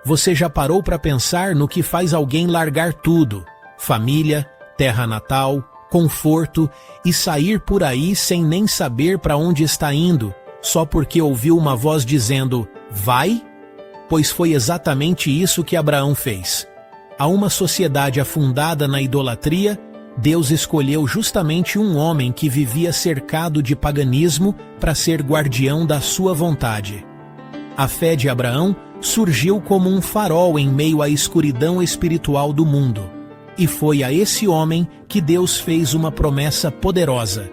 Você já parou para pensar no que faz alguém largar tudo? Família, terra natal, conforto e sair por aí sem nem saber para onde está indo, só porque ouviu uma voz dizendo, vai? Pois foi exatamente isso que Abraão fez. A uma sociedade afundada na idolatria, Deus escolheu justamente um homem que vivia cercado de paganismo para ser guardião da sua vontade. A fé de Abraão surgiu como um farol em meio à escuridão espiritual do mundo. E foi a esse homem que Deus fez uma promessa poderosa.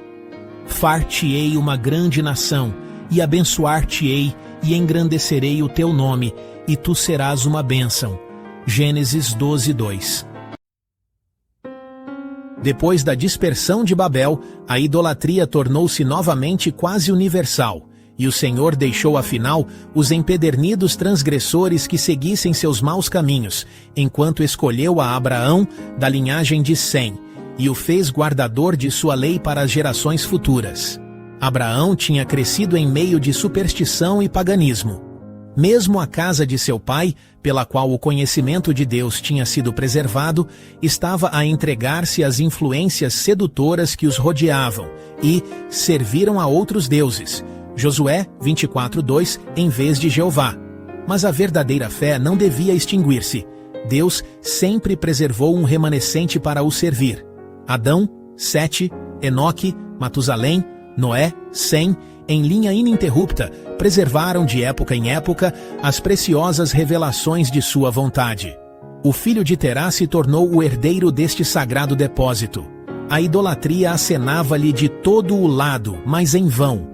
Far-te-ei uma grande nação, e abençoar-te-ei, e engrandecerei o teu nome, e tu serás uma bênção. Gênesis 12:2. Depois da dispersão de Babel, a idolatria tornou-se novamente quase universal, e o Senhor deixou afinal os empedernidos transgressores que seguissem seus maus caminhos, enquanto escolheu a Abraão da linhagem de Sem, e o fez guardador de sua lei para as gerações futuras. Abraão tinha crescido em meio de superstição e paganismo. Mesmo a casa de seu pai, pela qual o conhecimento de Deus tinha sido preservado, estava a entregar-se às influências sedutoras que os rodeavam e serviram a outros deuses. Josué 24:2 em vez de Jeová. Mas a verdadeira fé não devia extinguir-se. Deus sempre preservou um remanescente para o servir. Adão, Sete, Enoque, Matusalém, Noé, Sem, em linha ininterrupta, preservaram de época em época as preciosas revelações de sua vontade. O filho de Terá se tornou o herdeiro deste sagrado depósito. A idolatria acenava-lhe de todo o lado, mas em vão.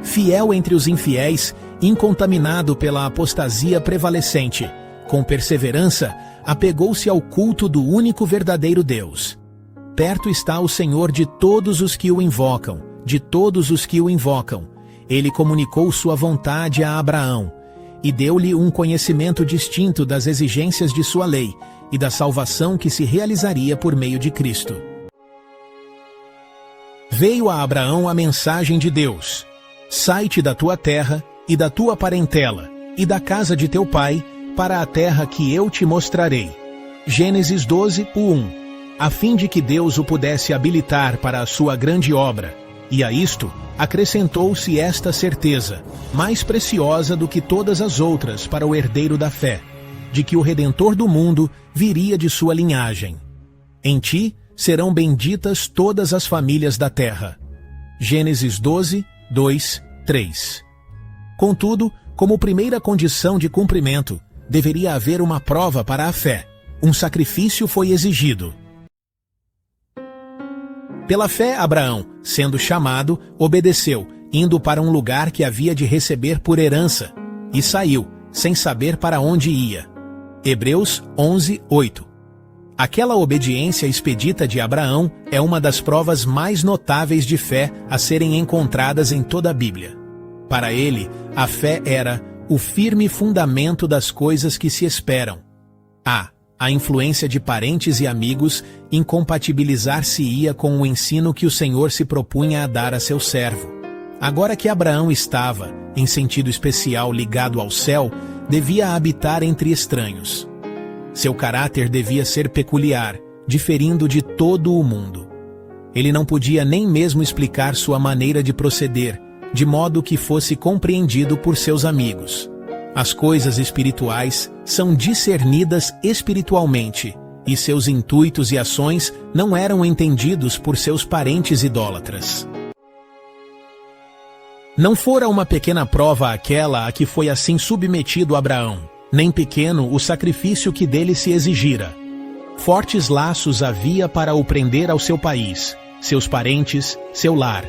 Fiel entre os infiéis, incontaminado pela apostasia prevalecente, com perseverança, apegou-se ao culto do único verdadeiro Deus. Perto está o Senhor de todos os que o invocam, de todos os que o invocam. Ele comunicou sua vontade a Abraão, e deu-lhe um conhecimento distinto das exigências de sua lei e da salvação que se realizaria por meio de Cristo. Veio a Abraão a mensagem de Deus: sai-te da tua terra e da tua parentela e da casa de teu pai para a terra que eu te mostrarei. Gênesis 12:1. A fim de que Deus o pudesse habilitar para a sua grande obra, e a isto acrescentou-se esta certeza, mais preciosa do que todas as outras para o herdeiro da fé, de que o Redentor do mundo viria de sua linhagem. Em ti serão benditas todas as famílias da terra. Gênesis 12:2-3. Contudo, como primeira condição de cumprimento, deveria haver uma prova para a fé. Um sacrifício foi exigido. Pela fé, Abraão, sendo chamado, obedeceu, indo para um lugar que havia de receber por herança, e saiu, sem saber para onde ia. Hebreus 11:8. Aquela obediência expedita de Abraão é uma das provas mais notáveis de fé a serem encontradas em toda a Bíblia. Para ele, a fé era o firme fundamento das coisas que se esperam. A influência de parentes e amigos incompatibilizar-se-ia com o ensino que o Senhor se propunha a dar a seu servo. Agora que Abraão estava, em sentido especial, ligado ao céu, devia habitar entre estranhos. Seu caráter devia ser peculiar, diferindo de todo o mundo. Ele não podia nem mesmo explicar sua maneira de proceder, de modo que fosse compreendido por seus amigos. As coisas espirituais são discernidas espiritualmente, e seus intuitos e ações não eram entendidos por seus parentes idólatras. Não fora uma pequena prova aquela a que foi assim submetido Abraão, nem pequeno o sacrifício que dele se exigira. Fortes laços havia para o prender ao seu país, seus parentes, seu lar.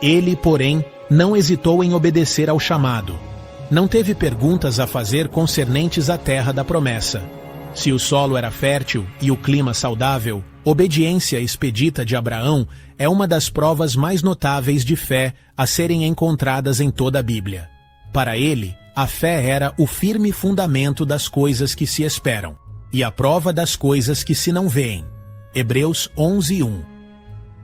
Ele, porém, não hesitou em obedecer ao chamado. Não teve perguntas a fazer concernentes à terra da promessa. Se o solo era fértil e o clima saudável, obediência expedita de Abraão é uma das provas mais notáveis de fé a serem encontradas em toda a Bíblia. Para ele, a fé era o firme fundamento das coisas que se esperam, e a prova das coisas que se não veem. Hebreus 11:1.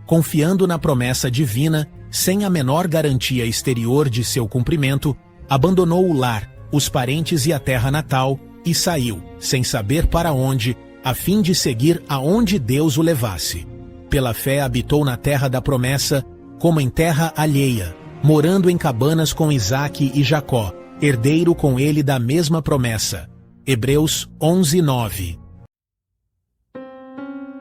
Confiando na promessa divina, sem a menor garantia exterior de seu cumprimento, abandonou o lar, os parentes e a terra natal, e saiu, sem saber para onde, a fim de seguir aonde Deus o levasse. Pela fé habitou na terra da promessa, como em terra alheia, morando em cabanas com Isaque e Jacó, herdeiro com ele da mesma promessa. Hebreus 11:9.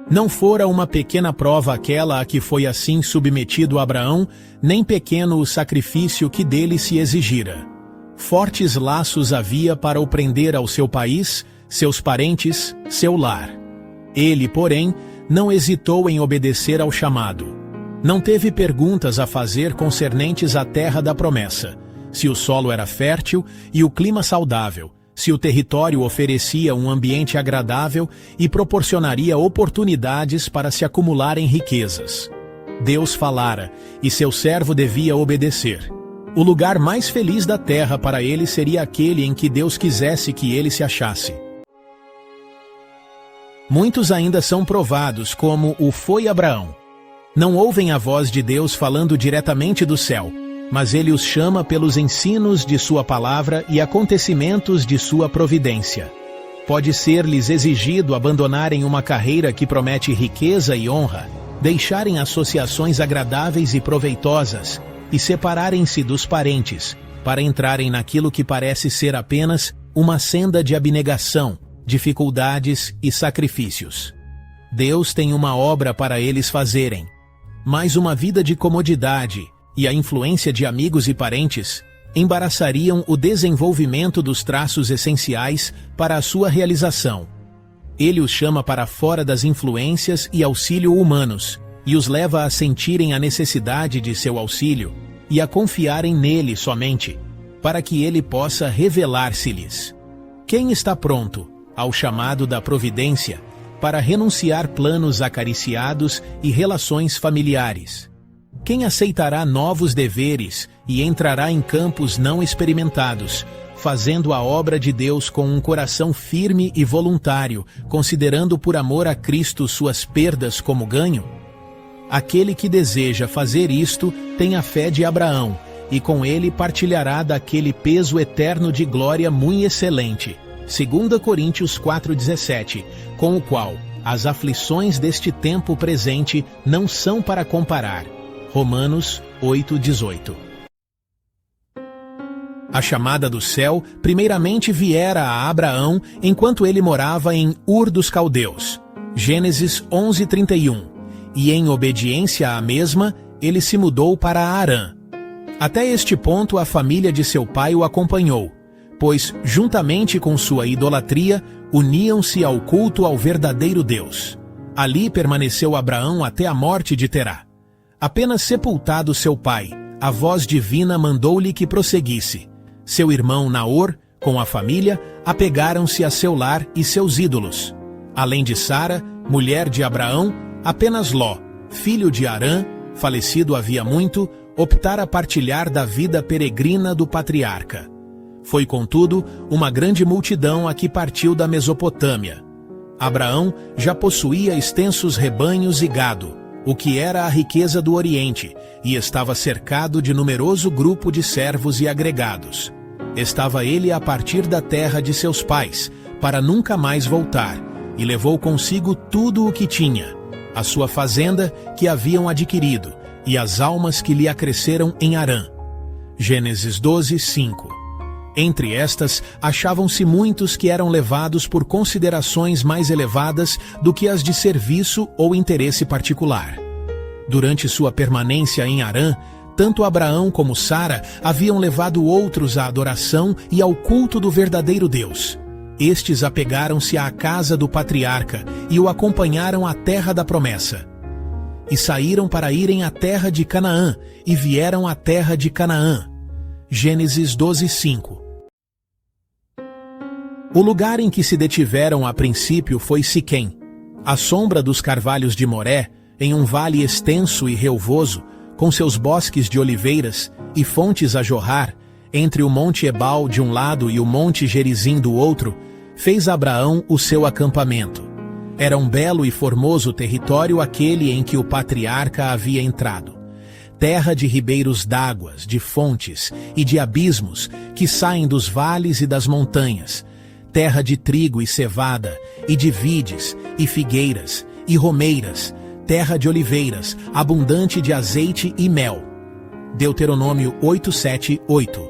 Não fora uma pequena prova aquela a que foi assim submetido Abraão, nem pequeno o sacrifício que dele se exigira. Fortes laços havia para o prender ao seu país, seus parentes, seu lar. Ele, porém, não hesitou em obedecer ao chamado. Não teve perguntas a fazer concernentes à terra da promessa, se o solo era fértil e o clima saudável, se o território oferecia um ambiente agradável e proporcionaria oportunidades para se acumularem riquezas. Deus falara, e seu servo devia obedecer. O lugar mais feliz da terra para ele seria aquele em que Deus quisesse que ele se achasse. Muitos ainda são provados como o foi Abraão. Não ouvem a voz de Deus falando diretamente do céu, mas ele os chama pelos ensinos de sua palavra e acontecimentos de sua providência. Pode ser-lhes exigido abandonarem uma carreira que promete riqueza e honra, deixarem associações agradáveis e proveitosas e separarem-se dos parentes, para entrarem naquilo que parece ser apenas uma senda de abnegação, dificuldades e sacrifícios. Deus tem uma obra para eles fazerem, mas uma vida de comodidade e a influência de amigos e parentes embaraçariam o desenvolvimento dos traços essenciais para a sua realização. Ele os chama para fora das influências e auxílio humanos, e os leva a sentirem a necessidade de seu auxílio e a confiarem nele somente, para que ele possa revelar-se-lhes. Quem está pronto ao chamado da providência para renunciar planos acariciados e relações familiares? Quem aceitará novos deveres e entrará em campos não experimentados, fazendo a obra de Deus com um coração firme e voluntário, considerando por amor a Cristo suas perdas como ganho? Aquele que deseja fazer isto tem a fé de Abraão, e com ele partilhará daquele peso eterno de glória muito excelente. 2 Coríntios 4,17, com o qual as aflições deste tempo presente não são para comparar. Romanos 8,18. A chamada do céu primeiramente viera a Abraão enquanto ele morava em Ur dos Caldeus. Gênesis 11:31. E em obediência à mesma, ele se mudou para Harã. Até este ponto a família de seu pai o acompanhou, pois, juntamente com sua idolatria, uniam-se ao culto ao verdadeiro Deus. Ali permaneceu Abraão até a morte de Terá. Apenas sepultado seu pai, a voz divina mandou-lhe que prosseguisse. Seu irmão Naor, com a família, apegaram-se a seu lar e seus ídolos. Além de Sara, mulher de Abraão, apenas Ló, filho de Harã, falecido havia muito, optara partilhar da vida peregrina do patriarca. Foi, contudo, uma grande multidão a que partiu da Mesopotâmia. Abraão já possuía extensos rebanhos e gado, o que era a riqueza do Oriente, e estava cercado de numeroso grupo de servos e agregados. Estava ele a partir da terra de seus pais, para nunca mais voltar, e levou consigo tudo o que tinha, a sua fazenda que haviam adquirido, e as almas que lhe acresceram em Harã. Gênesis 12:5. Entre estas, achavam-se muitos que eram levados por considerações mais elevadas do que as de serviço ou interesse particular. Durante sua permanência em Harã, tanto Abraão como Sara haviam levado outros à adoração e ao culto do verdadeiro Deus. Estes apegaram-se à casa do patriarca e o acompanharam à terra da promessa. E saíram para irem à terra de Canaã, e vieram à terra de Canaã. Gênesis 12:5. O lugar em que se detiveram a princípio foi Siquém, à sombra dos carvalhos de Moré, em um vale extenso e relvoso, com seus bosques de oliveiras e fontes a jorrar, entre o monte Ebal de um lado e o monte Gerizim do outro, fez Abraão o seu acampamento. Era um belo e formoso território aquele em que o patriarca havia entrado. Terra de ribeiros d'águas, de fontes e de abismos que saem dos vales e das montanhas. terra de trigo e cevada, e de vides, e figueiras, e romeiras, terra de oliveiras, abundante de azeite e mel. Deuteronômio 8:7-8.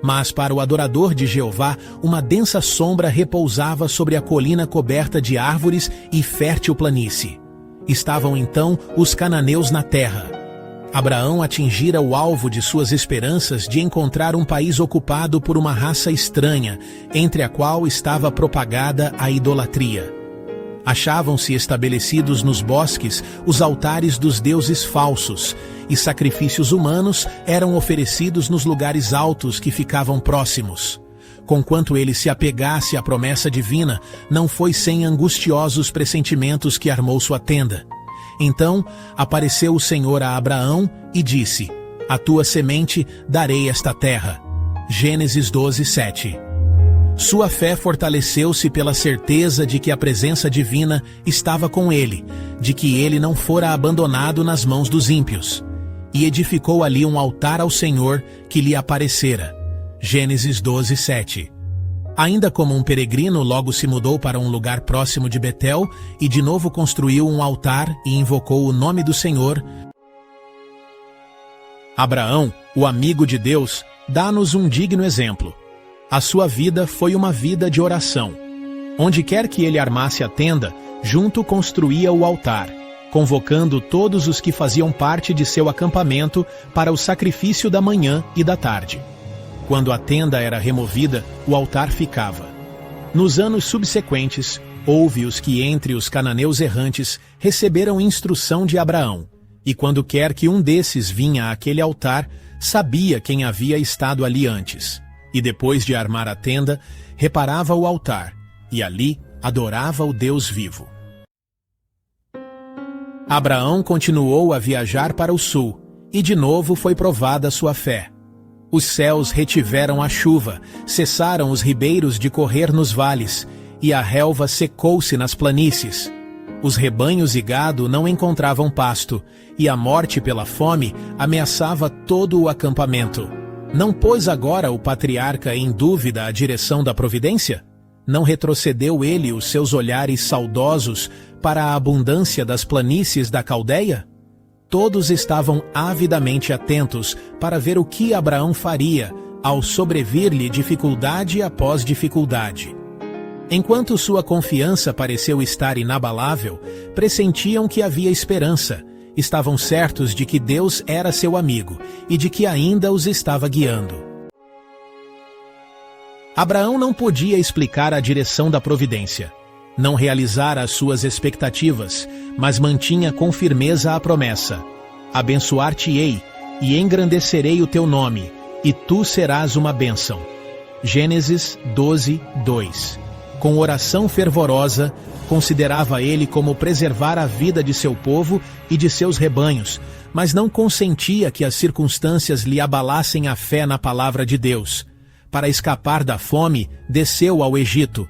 Mas para o adorador de Jeová, uma densa sombra repousava sobre a colina coberta de árvores e fértil planície. Estavam então os cananeus na terra. Abraão atingira o alvo de suas esperanças de encontrar um país ocupado por uma raça estranha, entre a qual estava propagada a idolatria. Achavam-se estabelecidos nos bosques os altares dos deuses falsos, e sacrifícios humanos eram oferecidos nos lugares altos que ficavam próximos. Conquanto ele se apegasse à promessa divina, não foi sem angustiosos pressentimentos que armou sua tenda. Então apareceu o Senhor a Abraão e disse: "A tua semente darei esta terra." Gênesis 12:7. Sua fé fortaleceu-se pela certeza de que a presença divina estava com ele, de que ele não fora abandonado nas mãos dos ímpios. E edificou ali um altar ao Senhor que lhe aparecera. Gênesis 12:7. Ainda como um peregrino, logo se mudou para um lugar próximo de Betel e de novo construiu um altar e invocou o nome do Senhor. Abraão, o amigo de Deus, dá-nos um digno exemplo. A sua vida foi uma vida de oração. Onde quer que ele armasse a tenda, junto construía o altar, convocando todos os que faziam parte de seu acampamento para o sacrifício da manhã e da tarde. Quando a tenda era removida, o altar ficava. Nos anos subsequentes, houve os que entre os cananeus errantes receberam instrução de Abraão, e quando quer que um desses vinha àquele altar, sabia quem havia estado ali antes. E depois de armar a tenda, reparava o altar, e ali adorava o Deus vivo. Abraão continuou a viajar para o sul, e de novo foi provada sua fé. Os céus retiveram a chuva, cessaram os ribeiros de correr nos vales, e a relva secou-se nas planícies. Os rebanhos e gado não encontravam pasto, e a morte pela fome ameaçava todo o acampamento. Não pôs agora o patriarca em dúvida a direção da providência? Não retrocedeu ele os seus olhares saudosos para a abundância das planícies da Caldeia? Todos estavam avidamente atentos para ver o que Abraão faria ao sobrevir-lhe dificuldade após dificuldade. Enquanto sua confiança pareceu estar inabalável, pressentiam que havia esperança. Estavam certos de que Deus era seu amigo e de que ainda os estava guiando. Abraão não podia explicar a direção da providência. Não realizara as suas expectativas, mas mantinha com firmeza a promessa: abençoar-te-ei e engrandecerei o teu nome, e tu serás uma bênção. Gênesis 12:2. Com oração fervorosa, considerava ele como preservar a vida de seu povo e de seus rebanhos, mas não consentia que as circunstâncias lhe abalassem a fé na palavra de Deus. Para escapar da fome, desceu ao Egito.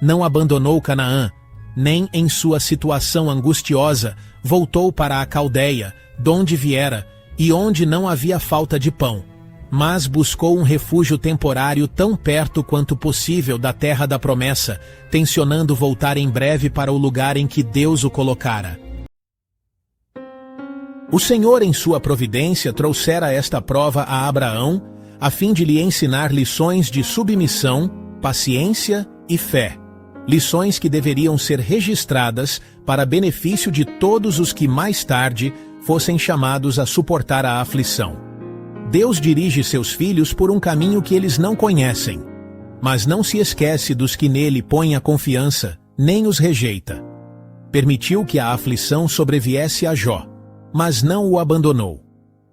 Não abandonou Canaã, nem em sua situação angustiosa voltou para a Caldeia, donde viera, e onde não havia falta de pão, mas buscou um refúgio temporário tão perto quanto possível da terra da promessa, tencionando voltar em breve para o lugar em que Deus o colocara. O Senhor, em sua providência, trouxera esta prova a Abraão, a fim de lhe ensinar lições de submissão, paciência e fé. Lições que deveriam ser registradas para benefício de todos os que mais tarde fossem chamados a suportar a aflição. Deus dirige seus filhos por um caminho que eles não conhecem, mas não se esquece dos que nele põem a confiança, nem os rejeita. Permitiu que a aflição sobreviesse a Jó, mas não o abandonou.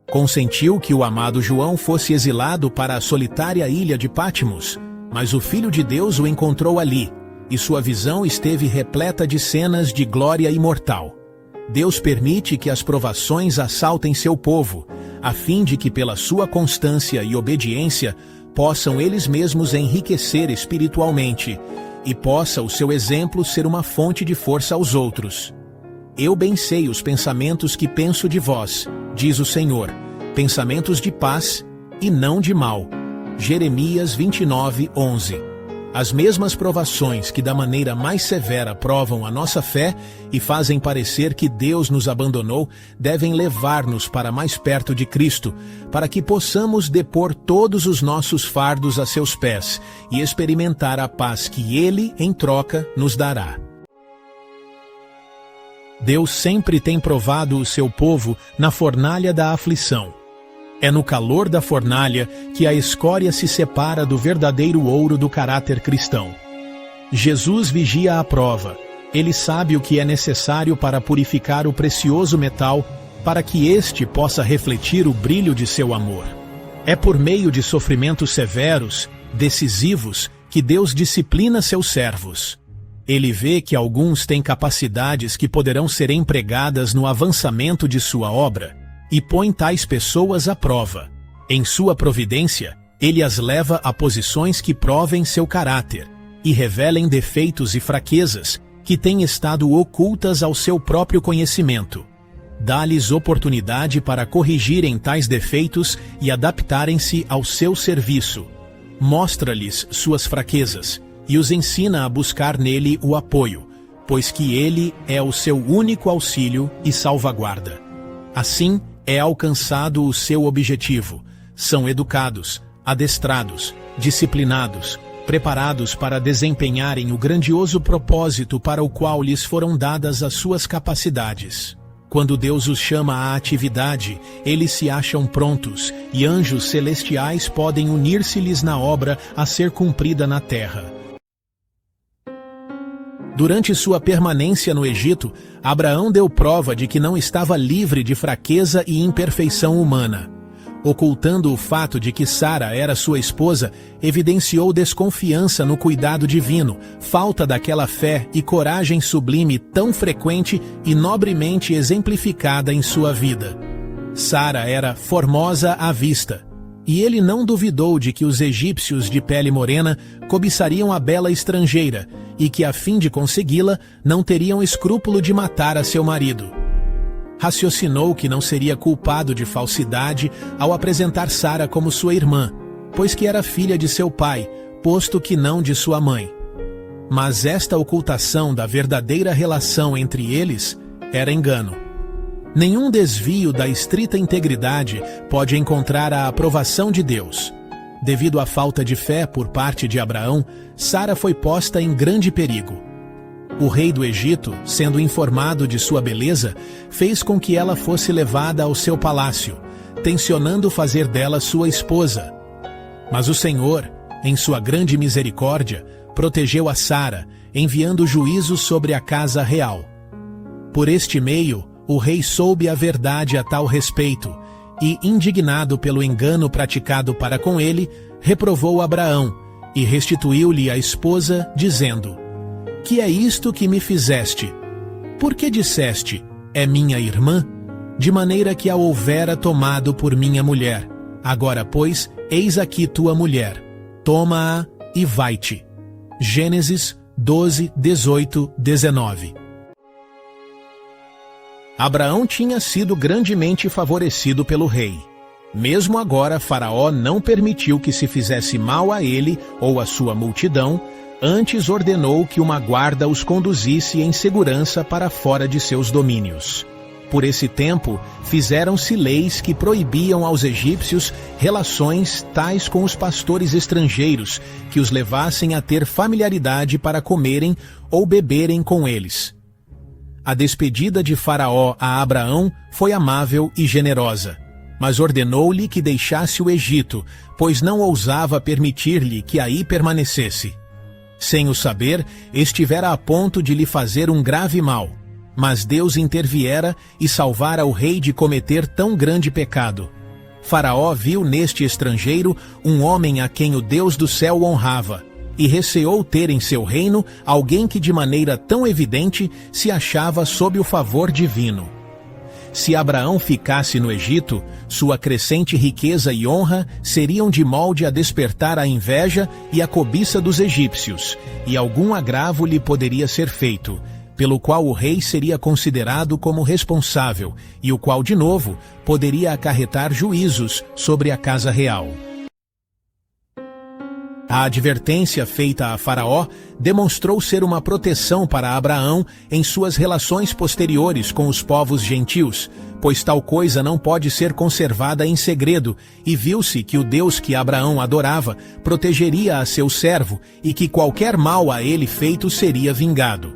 Consentiu que o amado João fosse exilado para a solitária ilha de Patmos, mas o Filho de Deus o encontrou ali, e sua visão esteve repleta de cenas de glória imortal. Deus permite que as provações assaltem seu povo, a fim de que pela sua constância e obediência possam eles mesmos enriquecer espiritualmente, e possa o seu exemplo ser uma fonte de força aos outros. Eu bem sei os pensamentos que penso de vós, diz o Senhor, pensamentos de paz e não de mal. Jeremias 29:11. As mesmas provações que da maneira mais severa provam a nossa fé e fazem parecer que Deus nos abandonou, devem levar-nos para mais perto de Cristo, para que possamos depor todos os nossos fardos a seus pés e experimentar a paz que Ele, em troca, nos dará. Deus sempre tem provado o seu povo na fornalha da aflição. É no calor da fornalha que a escória se separa do verdadeiro ouro do caráter cristão. Jesus vigia a prova. Ele sabe o que é necessário para purificar o precioso metal, para que este possa refletir o brilho de seu amor. É por meio de sofrimentos severos, decisivos, que Deus disciplina seus servos. Ele vê que alguns têm capacidades que poderão ser empregadas no avançamento de sua obra, e põe tais pessoas à prova. Em sua providência, ele as leva a posições que provem seu caráter e revelem defeitos e fraquezas que têm estado ocultas ao seu próprio conhecimento. Dá-lhes oportunidade para corrigirem tais defeitos e adaptarem-se ao seu serviço. Mostra-lhes suas fraquezas e os ensina a buscar nele o apoio, pois que ele é o seu único auxílio e salvaguarda. Assim, é alcançado o seu objetivo. São educados, adestrados, disciplinados, preparados para desempenharem o grandioso propósito para o qual lhes foram dadas as suas capacidades. Quando Deus os chama à atividade, eles se acham prontos, e anjos celestiais podem unir-se-lhes na obra a ser cumprida na terra. Durante sua permanência no Egito, Abraão deu prova de que não estava livre de fraqueza e imperfeição humana. Ocultando o fato de que Sara era sua esposa, evidenciou desconfiança no cuidado divino, falta daquela fé e coragem sublime tão frequente e nobremente exemplificada em sua vida. Sara era formosa à vista, e ele não duvidou de que os egípcios de pele morena cobiçariam a bela estrangeira, e que, a fim de consegui-la, não teriam escrúpulo de matar a seu marido. Raciocinou que não seria culpado de falsidade ao apresentar Sara como sua irmã, pois que era filha de seu pai, posto que não de sua mãe. Mas esta ocultação da verdadeira relação entre eles era engano. Nenhum desvio da estrita integridade pode encontrar a aprovação de Deus. Devido à falta de fé por parte de Abraão, Sara foi posta em grande perigo. O rei do Egito, sendo informado de sua beleza, fez com que ela fosse levada ao seu palácio, tencionando fazer dela sua esposa. Mas o Senhor, em sua grande misericórdia, protegeu a Sara, enviando juízo sobre a casa real. Por este meio, o rei soube a verdade a tal respeito, e, indignado pelo engano praticado para com ele, reprovou Abraão e restituiu-lhe a esposa, dizendo: Que é isto que me fizeste? Por que disseste, é minha irmã? De maneira que a houvera tomado por minha mulher. Agora, pois, eis aqui tua mulher. Toma-a e vai-te. Gênesis 12, 18, 19. Abraão tinha sido grandemente favorecido pelo rei. Mesmo agora, Faraó não permitiu que se fizesse mal a ele ou à sua multidão, antes ordenou que uma guarda os conduzisse em segurança para fora de seus domínios. Por esse tempo, fizeram-se leis que proibiam aos egípcios relações tais com os pastores estrangeiros, que os levassem a ter familiaridade para comerem ou beberem com eles. A despedida de Faraó a Abraão foi amável e generosa, mas ordenou-lhe que deixasse o Egito, pois não ousava permitir-lhe que aí permanecesse. Sem o saber, estivera a ponto de lhe fazer um grave mal, mas Deus interviera e salvara o rei de cometer tão grande pecado. Faraó viu neste estrangeiro um homem a quem o Deus do céu honrava, e receou ter em seu reino alguém que de maneira tão evidente se achava sob o favor divino. Se Abraão ficasse no Egito, sua crescente riqueza e honra seriam de molde a despertar a inveja e a cobiça dos egípcios, e algum agravo lhe poderia ser feito, pelo qual o rei seria considerado como responsável, e o qual, de novo, poderia acarretar juízos sobre a casa real. A advertência feita a Faraó demonstrou ser uma proteção para Abraão em suas relações posteriores com os povos gentios, pois tal coisa não pode ser conservada em segredo, e viu-se que o Deus que Abraão adorava protegeria a seu servo e que qualquer mal a ele feito seria vingado.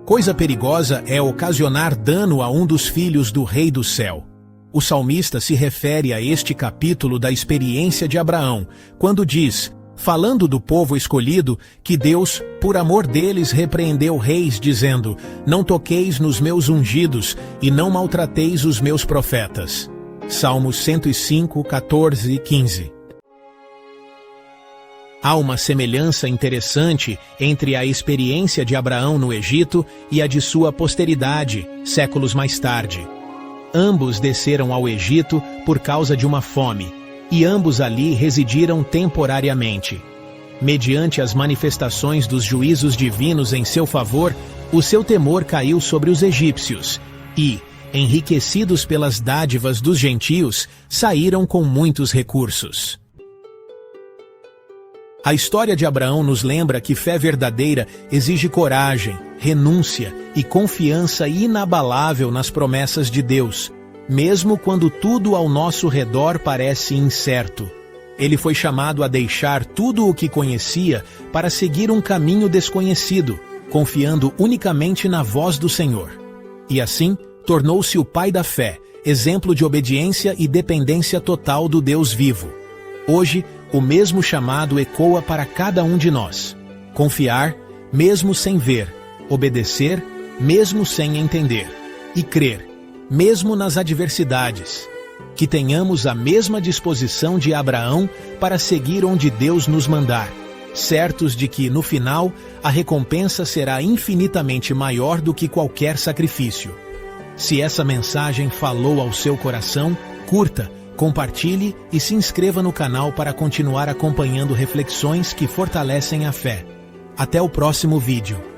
Coisa perigosa é ocasionar dano a um dos filhos do Rei do Céu. O salmista se refere a este capítulo da experiência de Abraão, quando diz, falando do povo escolhido, que Deus, por amor deles, repreendeu reis, dizendo, não toqueis nos meus ungidos e não maltrateis os meus profetas. Salmos 105, 14 e 15. Há uma semelhança interessante entre a experiência de Abraão no Egito e a de sua posteridade, séculos mais tarde. Ambos desceram ao Egito por causa de uma fome, e ambos ali residiram temporariamente. Mediante as manifestações dos juízos divinos em seu favor, o seu temor caiu sobre os egípcios, e, enriquecidos pelas dádivas dos gentios, saíram com muitos recursos. A história de Abraão nos lembra que fé verdadeira exige coragem, renúncia e confiança inabalável nas promessas de Deus, mesmo quando tudo ao nosso redor parece incerto. Ele foi chamado a deixar tudo o que conhecia para seguir um caminho desconhecido, confiando unicamente na voz do Senhor. E assim, tornou-se o pai da fé, exemplo de obediência e dependência total do Deus vivo. Hoje, o mesmo chamado ecoa para cada um de nós. Confiar, mesmo sem ver, obedecer, mesmo sem entender, e crer, mesmo nas adversidades. Que tenhamos a mesma disposição de Abraão para seguir onde Deus nos mandar, certos de que, no final, a recompensa será infinitamente maior do que qualquer sacrifício. Se essa mensagem falou ao seu coração, curta, compartilhe e se inscreva no canal para continuar acompanhando reflexões que fortalecem a fé. Até o próximo vídeo.